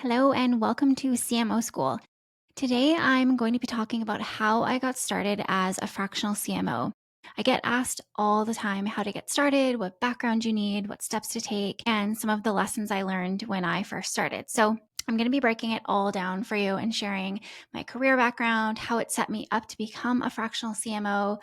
Hello and welcome to CMO School. Today I'm going to be talking about how I got started as a fractional CMO. I get asked all the time how to get started, what background you need, what steps to take, and some of the lessons I learned when I first started. So I'm going to be breaking it all down for you and sharing my career background, how it set me up to become a fractional CMO,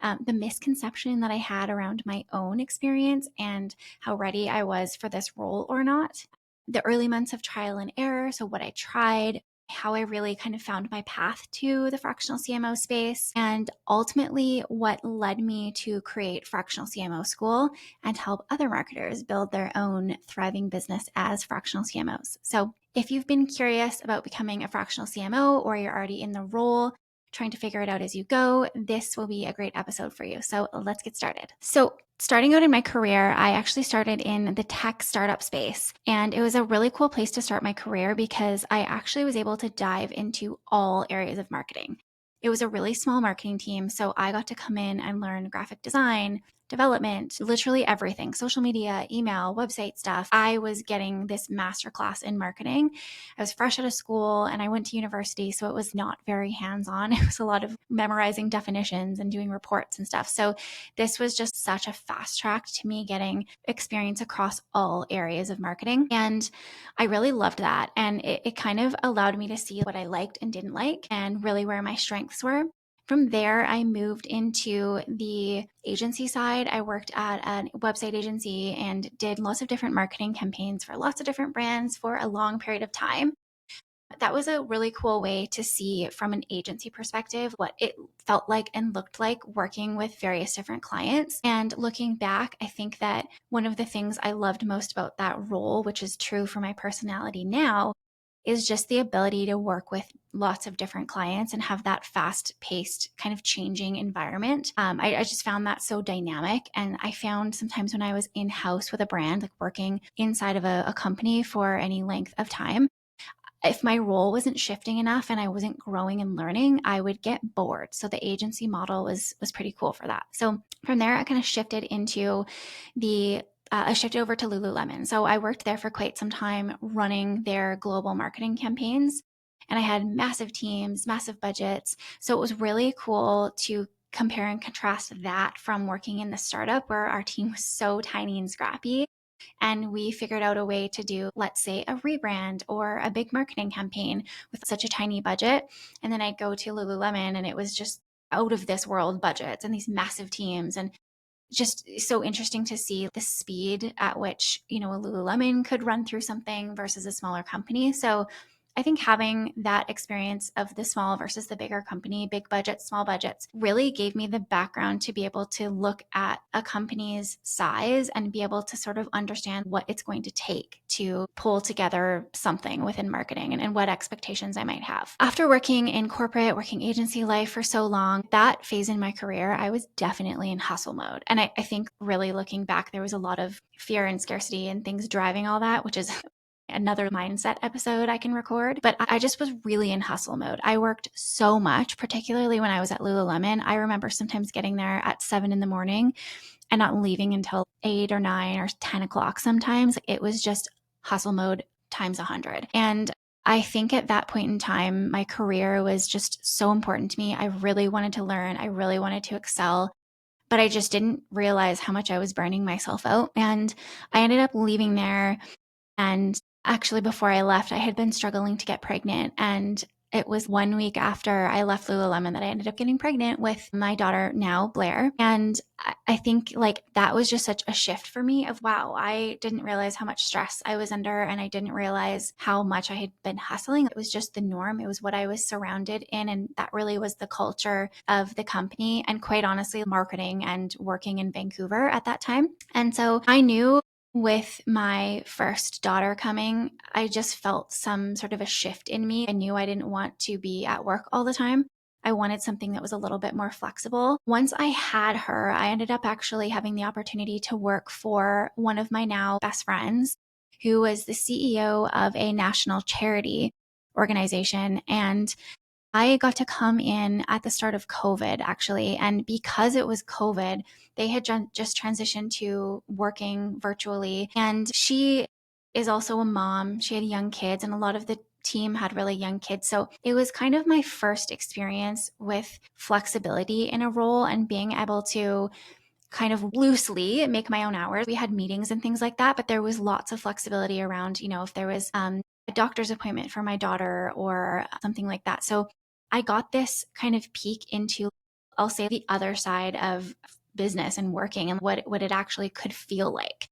the misconception that I had around my own experience, and how ready I was for this role or not, the early months of trial and error. So, what I tried, how I really kind of found my path to the fractional CMO space, and ultimately what led me to create Fractional CMO School and help other marketers build their own thriving business as fractional CMOs. So, if you've been curious about becoming a fractional CMO or you're already in the role, trying to figure it out as you go, this will be a great episode for you. So let's get started. So, starting out in my career, I actually started in the tech startup space. And it was a really cool place to start my career because I actually was able to dive into all areas of marketing. It was a really small marketing team. So I got to come in and learn graphic design, development, literally everything, social media, email, website stuff. I was getting this masterclass in marketing. I was fresh out of school and I went to university, so it was not very hands-on. It was a lot of memorizing definitions and doing reports and stuff. So this was just such a fast track to me getting experience across all areas of marketing. And I really loved that. And it kind of allowed me to see what I liked and didn't like and really where my strengths were. From there, I moved into the agency side. I worked at a website agency and did lots of different marketing campaigns for lots of different brands for a long period of time. That was a really cool way to see from an agency perspective what it felt like and looked like working with various different clients. And looking back, I think that one of the things I loved most about that role, which is true for my personality now, is just the ability to work with lots of different clients and have that fast paced kind of changing environment. I just found that so dynamic. And I found sometimes when I was in house with a brand, like working inside of a company for any length of time, if my role wasn't shifting enough and I wasn't growing and learning, I would get bored. So the agency model was pretty cool for that. So from there, I kind of shifted into I shifted over to Lululemon. So I worked there for quite some time running their global marketing campaigns. And I had massive teams, massive budgets. So it was really cool to compare and contrast that from working in the startup where our team was so tiny and scrappy. And we figured out a way to do, let's say, a rebrand or a big marketing campaign with such a tiny budget. And then I'd go to Lululemon and it was just out of this world budgets and these massive teams. And just so interesting to see the speed at which, a Lululemon could run through something versus a smaller company. So I think having that experience of the small versus the bigger company, big budgets, small budgets, really gave me the background to be able to look at a company's size and be able to sort of understand what it's going to take to pull together something within marketing and what expectations I might have. After working in corporate, working agency life for so long, that phase in my career, I was definitely in hustle mode. And I think really looking back, there was a lot of fear and scarcity and things driving all that, which is another mindset episode I can record. But I just was really in hustle mode. I worked so much, particularly when I was at Lululemon. I remember sometimes getting there at 7 in the morning and not leaving until 8 or 9 or 10 o'clock sometimes. It was just hustle mode times 100. And I think at that point in time, my career was just so important to me. I really wanted to learn. I really wanted to excel, but I just didn't realize how much I was burning myself out. And I ended up leaving there. And actually, before I left, I had been struggling to get pregnant. And it was 1 week after I left Lululemon that I ended up getting pregnant with my daughter now, Blair. And I think like that was just such a shift for me of, wow, I didn't realize how much stress I was under. And I didn't realize how much I had been hustling. It was just the norm. It was what I was surrounded in. And that really was the culture of the company. And quite honestly, marketing and working in Vancouver at that time. And so I knew with my first daughter coming, I just felt some sort of a shift in me. I knew I didn't want to be at work all the time. I wanted something that was a little bit more flexible. Once I had her, I ended up actually having the opportunity to work for one of my now best friends, who was the CEO of a national charity organization. And I got to come in at the start of COVID, actually. And because it was COVID, they had just transitioned to working virtually. And she is also a mom. She had young kids, and a lot of the team had really young kids. So it was kind of my first experience with flexibility in a role and being able to kind of loosely make my own hours. We had meetings and things like that, but there was lots of flexibility around, if there was a doctor's appointment for my daughter or something like that. So I got this kind of peek into, I'll say, the other side of business and working and what it actually could feel like.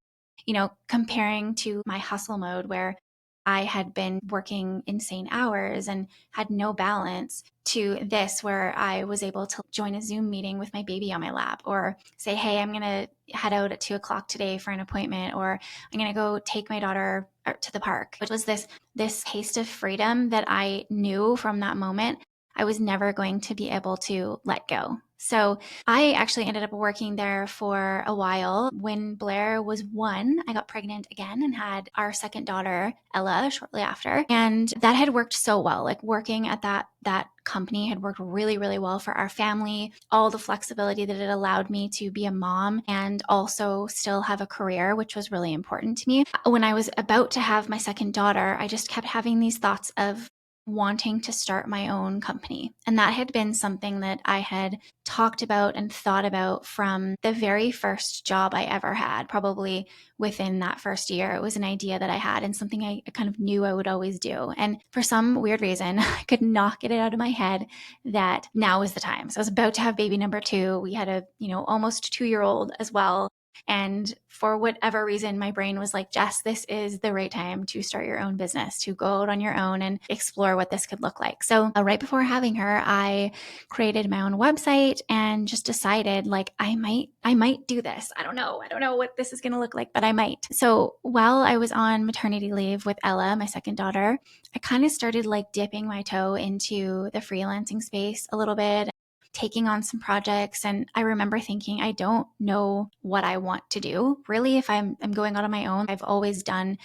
Comparing to my hustle mode where I had been working insane hours and had no balance, to this where I was able to join a Zoom meeting with my baby on my lap, or say, hey, I'm going to head out at 2:00 today for an appointment, or I'm going to go take my daughter to the park, which was this taste of freedom that I knew from that moment I was never going to be able to let go. So I actually ended up working there for a while. When Blair was 1, I got pregnant again and had our second daughter, Ella, shortly after. And that had worked so well. Like, working at that company had worked really, really well for our family. All the flexibility that it allowed me to be a mom and also still have a career, which was really important to me. When I was about to have my second daughter, I just kept having these thoughts of wanting to start my own company. And that had been something that I had talked about and thought about from the very first job I ever had. Probably within that first year, it was an idea that I had and something I kind of knew I would always do. And for some weird reason, I could not get it out of my head that now was the time. So I was about to have baby number 2. We had a, almost 2-year-old as well. And for whatever reason, my brain was like, Jess, this is the right time to start your own business, to go out on your own and explore what this could look like. So right before having her, I created my own website and just decided, like, I might do this. I don't know what this is going to look like, but I might. So while I was on maternity leave with Ella, my second daughter, I kind of started like dipping my toe into the freelancing space a little bit, taking on some projects. And I remember thinking, I don't know what I want to do. Really, if I'm going out on my own, I've always done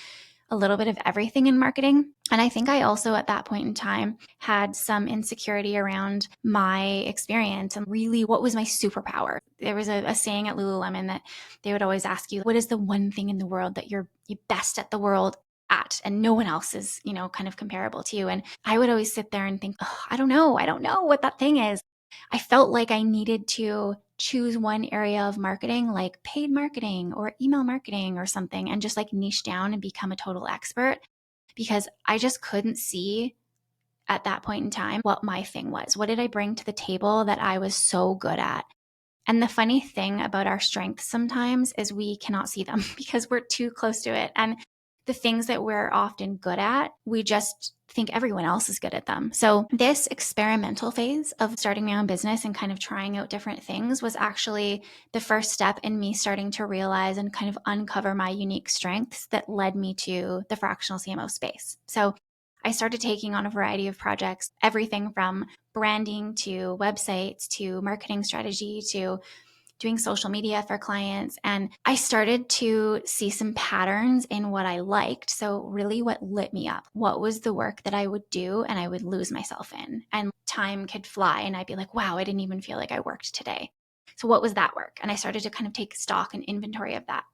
a little bit of everything in marketing. And I think I also at that point in time had some insecurity around my experience and really what was my superpower. There was a saying at Lululemon that they would always ask you, what is the one thing in the world that you're best at the world at, and no one else is, kind of comparable to you. And I would always sit there and think, I don't know what that thing is. I felt like I needed to choose one area of marketing, like paid marketing or email marketing or something, and just like niche down and become a total expert, because I just couldn't see at that point in time what my thing was. What did I bring to the table that I was so good at? And the funny thing about our strengths sometimes is we cannot see them because we're too close to it. And the things that we're often good at, we just think everyone else is good at them. So this experimental phase of starting my own business and kind of trying out different things was actually the first step in me starting to realize and kind of uncover my unique strengths that led me to the fractional CMO space. So I started taking on a variety of projects, everything from branding to websites to marketing strategy to doing social media for clients. And I started to see some patterns in what I liked. So really what lit me up, what was the work that I would do and I would lose myself in, and time could fly and I'd be like, wow, I didn't even feel like I worked today. So what was that work? And I started to kind of take stock and inventory of that.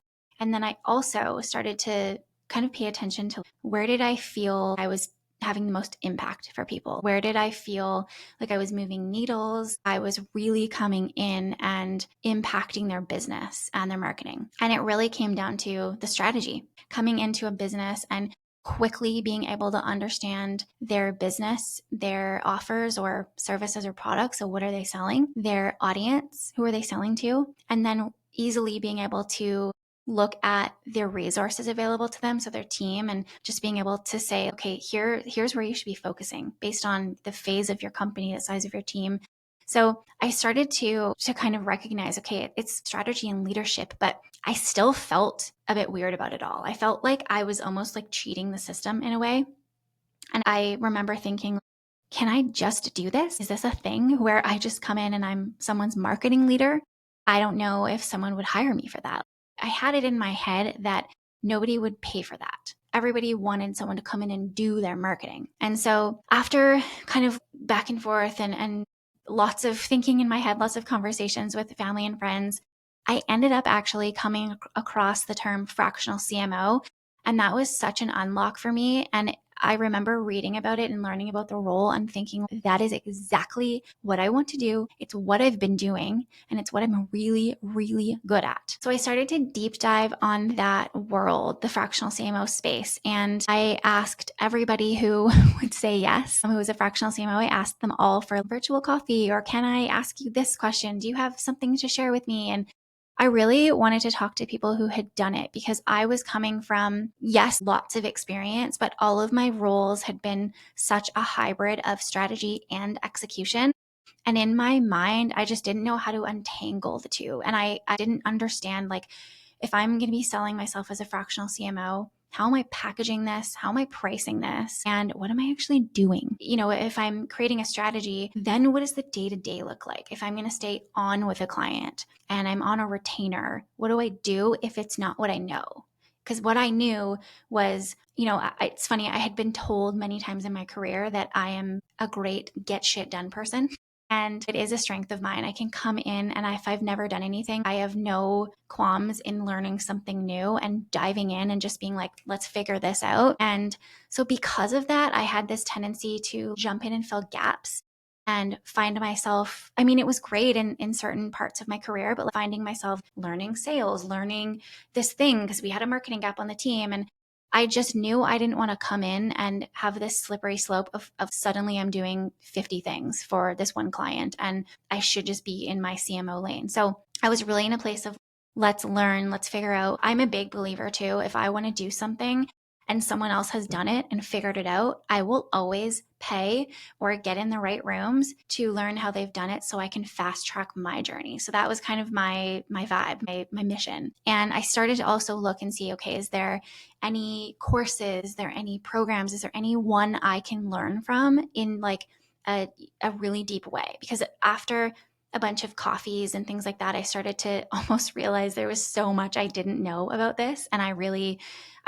And then I also started to kind of pay attention to, where did I feel I was having the most impact for people? Where did I feel like I was moving needles? I was really coming in and impacting their business and their marketing. And it really came down to the strategy, coming into a business and quickly being able to understand their business, their offers or services or products. So what are they selling? Their audience, who are they selling to? And then easily being able to look at their resources available to them, so their team, and just being able to say, okay, here's where you should be focusing based on the phase of your company, the size of your team. So I started to kind of recognize, okay, it's strategy and leadership, but I still felt a bit weird about it all. I felt like I was almost like cheating the system in a way. And I remember thinking, can I just do this? Is this a thing where I just come in and I'm someone's marketing leader? I don't know if someone would hire me for that. I had it in my head that nobody would pay for that. Everybody wanted someone to come in and do their marketing. And so after kind of back and forth and lots of thinking in my head, lots of conversations with family and friends, I ended up actually coming across the term fractional CMO And that was such an unlock for me. And I remember reading about it and learning about the role and thinking that is exactly what I want to do. It's what I've been doing and it's what I'm really, really good at. So I started to deep dive on that world, the fractional CMO space. And I asked everybody who would say yes, who was a fractional CMO. I asked them all for a virtual coffee, or can I ask you this question? Do you have something to share with me? And I really wanted to talk to people who had done it because I was coming from, yes, lots of experience, but all of my roles had been such a hybrid of strategy and execution. And in my mind, I just didn't know how to untangle the two. And I didn't understand, like, if I'm going to be selling myself as a fractional CMO, how am I packaging this? How am I pricing this? And what am I actually doing? If I'm creating a strategy, then what does the day-to-day look like? If I'm going to stay on with a client and I'm on a retainer, what do I do if it's not what I know? Because what I knew was, it's funny, I had been told many times in my career that I am a great get shit done person. And it is a strength of mine. I can come in and if I've never done anything, I have no qualms in learning something new and diving in and just being like, let's figure this out. And so because of that, I had this tendency to jump in and fill gaps and find myself, it was great in certain parts of my career, but finding myself learning sales, learning this thing because we had a marketing gap on the team. And I just knew I didn't want to come in and have this slippery slope of suddenly I'm doing 50 things for this one client and I should just be in my CMO lane. So I was really in a place of let's learn, let's figure out. I'm a big believer too. If I want to do something and someone else has done it and figured it out, I will always pay or get in the right rooms to learn how they've done it so I can fast track my journey. So that was kind of my vibe, my mission. And I started to also look and see, okay, is there any courses? Is there any programs? Is there any one I can learn from in like a really deep way? Because after a bunch of coffees and things like that, I started to almost realize there was so much I didn't know about this. And I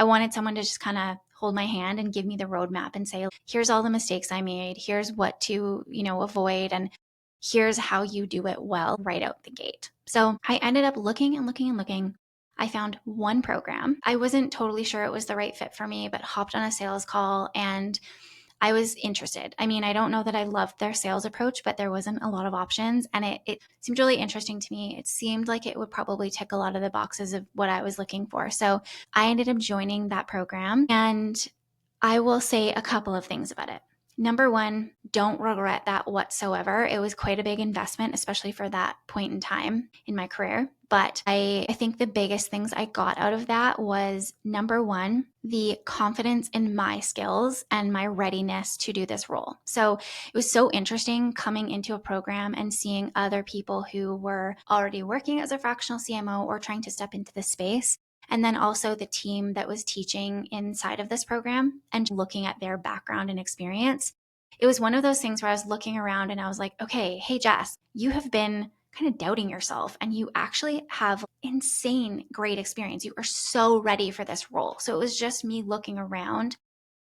wanted someone to just kind of hold my hand and give me the roadmap and say, here's all the mistakes I made. Here's what to, avoid. And here's how you do it well right out the gate. So I ended up looking and looking and looking. I found one program. I wasn't totally sure it was the right fit for me, but hopped on a sales call and I was interested. I don't know that I loved their sales approach, but there wasn't a lot of options. And it seemed really interesting to me. It seemed like it would probably tick a lot of the boxes of what I was looking for. So I ended up joining that program. And I will say a couple of things about it. Number one, don't regret that whatsoever. It was quite a big investment, especially for that point in time in my career. But I think the biggest things I got out of that was number one, the confidence in my skills and my readiness to do this role. So it was so interesting coming into a program and seeing other people who were already working as a fractional CMO or trying to step into the space. And then also the team that was teaching inside of this program and looking at their background and experience. It was one of those things where I was looking around and I was like, okay, hey, Jess, you have been kind of doubting yourself and you actually have insane great experience. You are so ready for this role. So it was just me looking around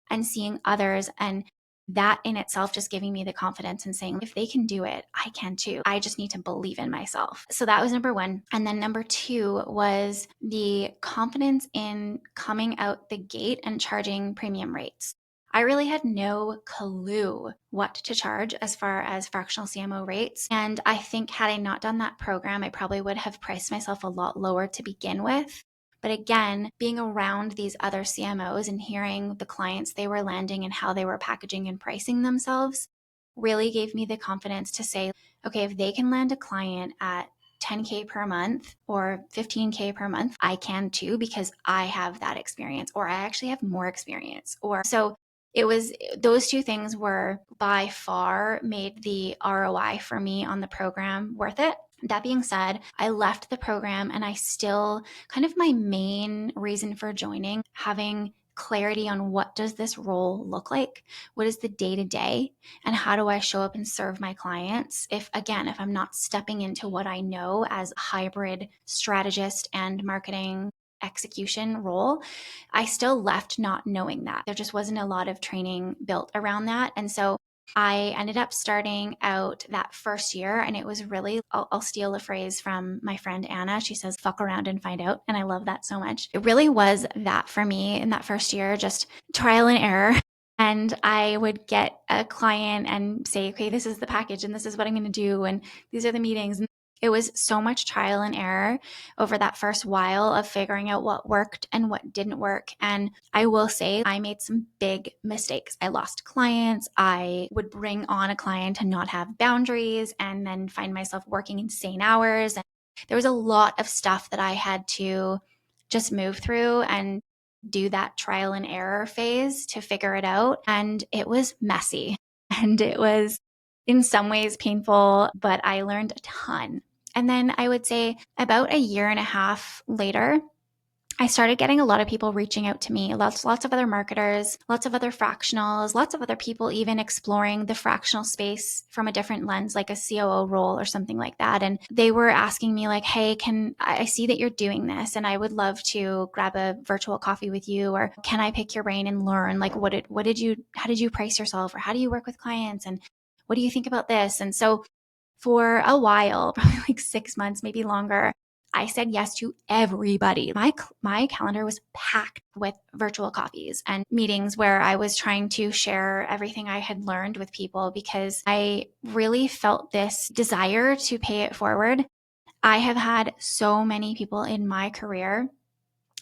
and seeing others, and that in itself just giving me the confidence and saying, if they can do it, I can too. I just need to believe in myself. So that was number one. And then number two was the confidence in coming out the gate and charging premium rates. I really had no clue what to charge as far as fractional CMO rates. And I think had I not done that program, I probably would have priced myself a lot lower to begin with. But again, being around these other CMOs and hearing the clients they were landing and how they were packaging and pricing themselves really gave me the confidence to say, okay, if they can land a client at 10K per month or 15K per month, I can too, because I have that experience, or I actually have more experience. Or so it was, those two things were by far made the ROI for me on the program worth it. That being said, I left the program and I still kind of my main reason for joining, having clarity on what does this role look like? What is the day to day? And how do I show up and serve my clients? If I'm not stepping into what I know as a hybrid strategist and marketing execution role, I still left not knowing that. There just wasn't a lot of training built around that. And so I ended up starting out that first year, and it was really, I'll steal a phrase from my friend Anna. She says, fuck around and find out. And I love that so much. It really was that for me in that first year, just trial and error. And I would get a client and say, okay, this is the package and this is what I'm going to do. And these are the meetings. And it was so much trial and error over that first while of figuring out what worked and what didn't work. And I will say I made some big mistakes. I lost clients. I would bring on a client and not have boundaries and then find myself working insane hours. And there was a lot of stuff that I had to just move through and do that trial and error phase to figure it out. And it was messy and it was in some ways painful, but I learned a ton. And then I would say about a year and a half later, I started getting a lot of people reaching out to me, lots of other marketers, lots of other fractionals, lots of other people even exploring the fractional space from a different lens, like a COO role or something like that. And they were asking me like, hey, I see that you're doing this and I would love to grab a virtual coffee with you, or can I pick your brain and learn like how did you price yourself, or how do you work with clients, and what do you think about this? And so for a while, probably like 6 months, maybe longer, I said yes to everybody. My calendar was packed with virtual coffees and meetings where I was trying to share everything I had learned with people because I really felt this desire to pay it forward. I have had so many people in my career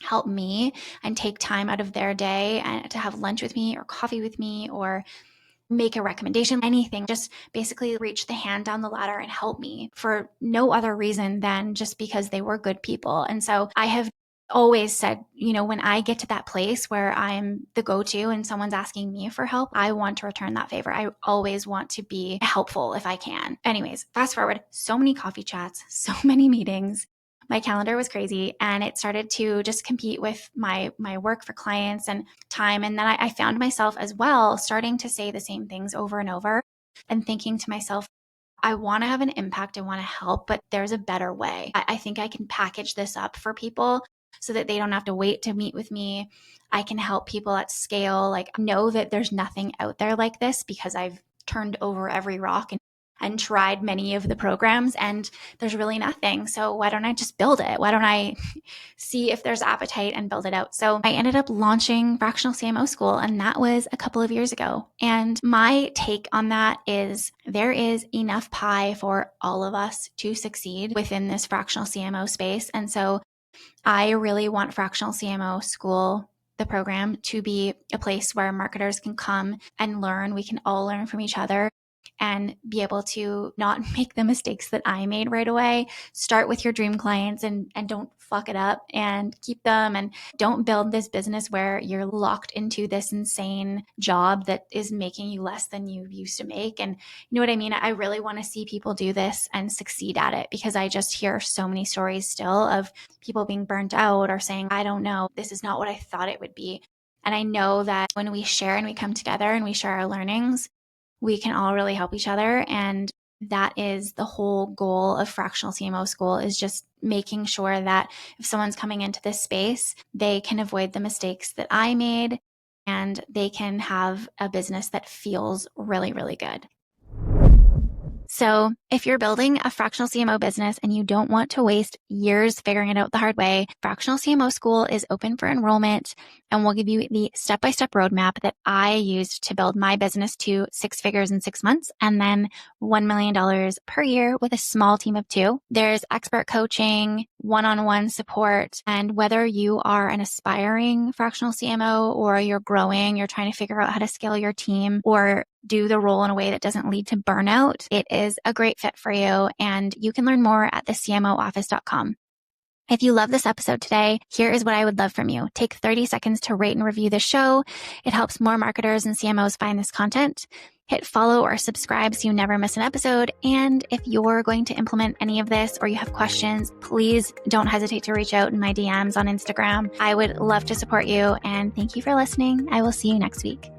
help me and take time out of their day and to have lunch with me or coffee with me or make a recommendation, anything, just basically reach the hand down the ladder and help me for no other reason than just because they were good people. And so I have always said, when I get to that place where I'm the go-to and someone's asking me for help, I want to return that favor. I always want to be helpful if I can. Anyways, fast forward, so many coffee chats, so many meetings. My calendar was crazy and it started to just compete with my work for clients and time. And then I found myself as well starting to say the same things over and over and thinking to myself, I want to have an impact. I want to help, but there's a better way. I think I can package this up for people so that they don't have to wait to meet with me. I can help people at scale. Like, know that there's nothing out there like this because I've turned over every rock and tried many of the programs and there's really nothing. So why don't I just build it? Why don't I see if there's appetite and build it out? So I ended up launching Fractional CMO School, and that was a couple of years ago. And my take on that is there is enough pie for all of us to succeed within this fractional CMO space. And so I really want Fractional CMO School, the program, to be a place where marketers can come and learn. We can all learn from each other and be able to not make the mistakes that I made right away. Start with your dream clients and don't fuck it up and keep them, and don't build this business where you're locked into this insane job that is making you less than you used to make. And you know what I mean? I really want to see people do this and succeed at it because I just hear so many stories still of people being burnt out or saying, I don't know, this is not what I thought it would be. And I know that when we share and we come together and we share our learnings, we can all really help each other. And that is the whole goal of Fractional CMO School, is just making sure that if someone's coming into this space, they can avoid the mistakes that I made and they can have a business that feels really, really good. So if you're building a fractional CMO business and you don't want to waste years figuring it out the hard way, Fractional CMO School is open for enrollment, and we'll give you the step-by-step roadmap that I used to build my business to 6 figures in 6 months and then $1 million per year with a small team of 2. There's expert coaching, one-on-one support, and whether you are an aspiring fractional CMO or you're growing, you're trying to figure out how to scale your team or do the role in a way that doesn't lead to burnout, it is a great fit for you. And you can learn more at thecmooffice.com. If you love this episode today, here is what I would love from you. Take 30 seconds to rate and review the show. It helps more marketers and CMOs find this content. Hit follow or subscribe so you never miss an episode. And if you're going to implement any of this or you have questions, please don't hesitate to reach out in my DMs on Instagram. I would love to support you. And thank you for listening. I will see you next week.